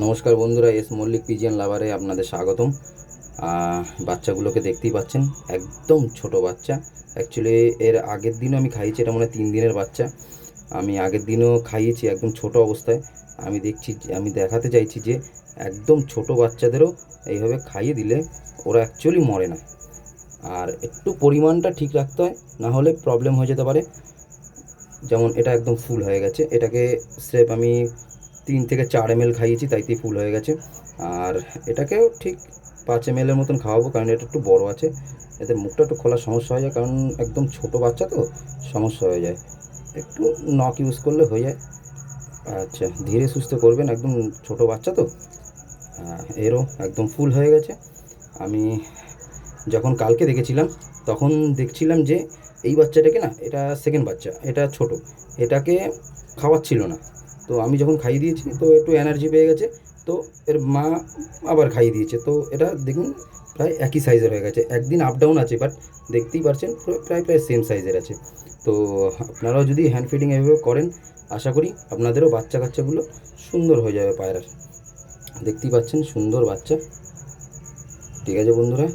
নমস্কার বন্ধুরা, এস মল্লিক পিজিএন লাভারে আপনাদের স্বাগতম। বাচ্চাগুলোকে দেখতেই পাচ্ছেন, একদম ছোট বাচ্চা। অ্যাকচুয়ালি এর আগের দিনও আমি খাইয়েছি, এটা মনে হয় 3 দিনের বাচ্চা। আমি আগের দিনও খাইয়েছি একদম ছোট অবস্থায়। আমি দেখাতে চাইছি যে একদম ছোট বাচ্চাদেরও এইভাবে খাইয়ে দিলে ওরা অ্যাকচুয়ালি মরে না। আর একটু পরিমাণটা ঠিক রাখতে হয়, না হলে প্রবলেম হয়ে যেতে পারে। যেমন এটা একদম ফুল হয়ে গেছে, এটাকে স্রেফ আমি 3 থেকে 4 ml খাইয়েছি, তাইতেই ফুল হয়ে গেছে। আর এটাকেও ঠিক 5 ml মতন খাওয়াবো, কারণ এটা একটু বড় আছে, এতে মুখটা একটু খোলার সমস্যা হয়ে যায়, কারণ একদম ছোট বাচ্চা তো সমস্যা হয়ে যায়। একটু নখ ইউজ করলে হয়ে যায়। আচ্ছা, ধীরে সুস্থে করবেন, একদম ছোট বাচ্চা তো। এরও একদম ফুল হয়ে গেছে। আমি যখন কালকে দেখেছিলাম, তখন দেখছিলাম যে এই বাচ্চাটাকে না, এটা সেকেন্ড বাচ্চা, এটা ছোট, এটাকে খাওয়াচ্ছিল না। তো আমি যখন খাইয়ে দিয়েছি তো একটু এনার্জি পেয়ে গেছে, তো এর মা আবার খাইয়ে দিয়েছে। তো এটা দেখুন প্রায় একই সাইজের হয়ে গেছে। একদিন আপ ডাউন আছে, বাট দেখতেই পারছেন প্রায় প্রায় সেম সাইজের আছে। তো আপনারাও যদি হ্যান্ড ফিডিং এভাবে করেন, আশা করি আপনাদেরও বাচ্চা কাচ্চাগুলো সুন্দর হয়ে যাবে পায়রার। দেখতেই পাচ্ছেন সুন্দর বাচ্চা। ঠিক আছে বন্ধুরা।